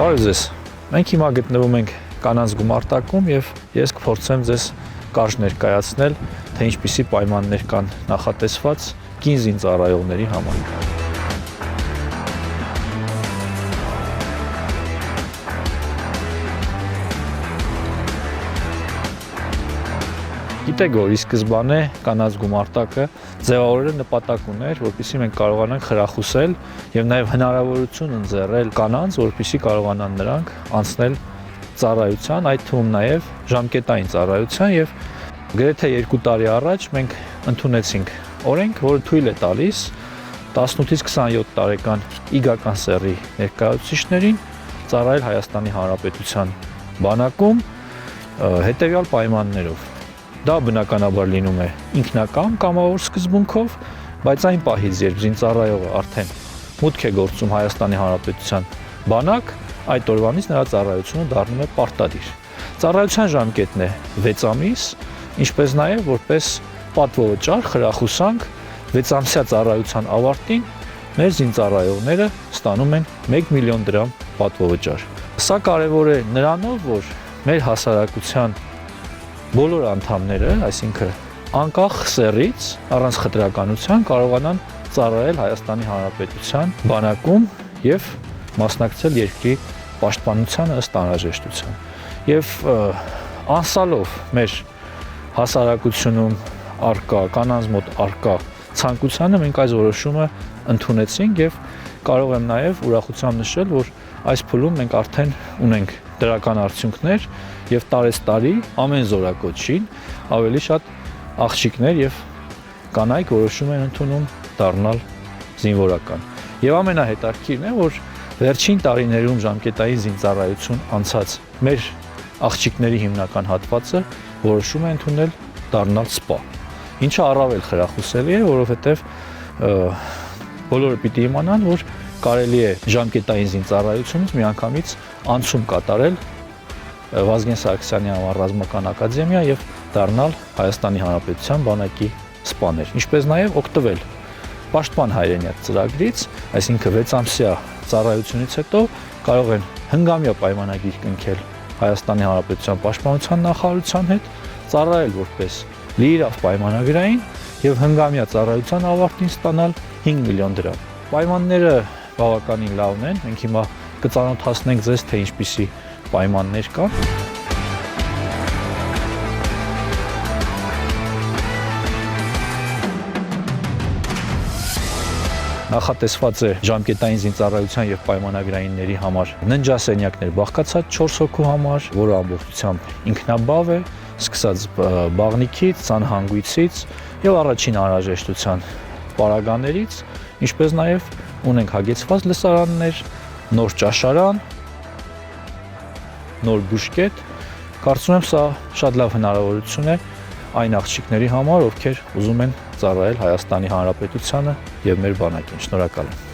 Բարև ձեզ։ Մենք հիմա գտնվում ենք կանանց գումարտակում եւ ես կփորձեմ ձեզ կարճ ներկայացնել, թե ինչպիսի պայմաններ կան նախատեսված կին զինծառայողների համար։ Գիտեք, որ ի սկզբանե կանանց գումարտակը ձևավորել նպատակ ուներ, որպեսզի մենք կարողանանք խրախուսել եւ նաեւ հնարավորություն ընձեռել կանանց, որպեսզի կարողանան նրանք անցնել ծառայության, այդ թվում նաեւ ժամկետային ծառայության եւ գրեթե 2 տարի առաջ մենք ընդունեցինք օրենք, որը թույլ է տալիս 18-ից 27 տարեկան իգական սեռի ներկայացուցիչներին ծառայել Հայաստանի Հանրապետության բանակում հետեւյալ պայմաններով։ Դա բնականաբար լինում է ինքնակամ կամավոր սկզբունքով, բայց այն պահից, երբ զինծառայողը արդեն մուտք է գործում Հայաստանի Հանրապետության բանակ, այդ օրվանից նրա ծառայությունը դառնում է պարտադիր։ Ծառայության ժամկետն է 6 ամիս, ինչպես նաև որպես պատվովճար խրախուսանք 6 ամսյա ծառայության ավարտին մեր զինծառայողները ստանում են 1 միլիոն դրամ պատվովճար։ Սա կարևոր է նրանով, որ մեր հասարակության բոլոր անդամները, այսինքն անկախ սեռից, առանց խտրականության կարողանան ծառայել Հայաստանի Հանրապետության բանակում եւ մասնակցել երկրի պաշտպանությանը ըստ անհրաժեշտության։ Եվ անսալով մեր հասարակությունում արկա, կանանց մոտ արկա ցանկությանը մենք այս որոշումը ընդունեցինք եւ կարող եմ նաեւ ուրախությամբ նշել, որ այս փուլում մենք արդեն ունենք դրական արդյունքներ եւ տարեստարի ամեն զորակոչին ավելի շատ աղջիկներ եւ կանայք որոշում են ընդունում դառնալ զինվորական։ Եվ ամենահետաքրքիրն է, որ վերջին տարիներում ժամկետային զինծառայություն անցած մեր աղջիկների հիմնական հատվածը որոշում է ընդունել դառնալ սպա։ Ինչը առավել խրախուսելի է, որովհետեւ բոլորը պիտի իմանան, որ կարելի է ժամկետային զինծառայությունից միանգամից անցում կատարել Վազգեն Սարգսյանի անվան ռազմական ակադեմիա եւ դառնալ Հայաստանի Հանրապետության բանակի սպաներ, ինչպես նաեւ օգտվել Պաշտպան հայրենիք ծրագրից, այսինքն 6 ամսյա ծառայությունից հետո կարող են հնգամյա պայմանագիր կնքել Հայաստանի Հանրապետության պաշտպանության նախարարության հետ, ծառայել որպես լիիրավ պայմանագրային եւ հնգամյա ծառայության ավարտին ստանալ 5 միլիոն դրամ։ Պայմանները բավականին լավն են, մենք հիմա կծանոթացնենք ձեզ, թե ինչպիսի պայմաններ կան։ Նախատեսված է ժամկետային զինծառայության եւ պայմանագրայինների համար ննջասենյակներ բաղկացած 4 հոգու համար, որը ամբողջությամբ ինքնաբավ է, սկսած բաղնիքից, ցանհանգույցից եւ առաջին անհրաժեշտության պարագաներից, ինչպես նաեւ ունենք հագեցված լսարաններ, նոր ճաշարան, նոր բուժկետ։ Կարծում եմ սա շատ լավ հնարավորություն է այն աղջիկների համար, ովքեր ուզում են ծառայել Հայաստանի Հանրապետությանը եւ մեր բանակին։ Շնորհակալ եմ։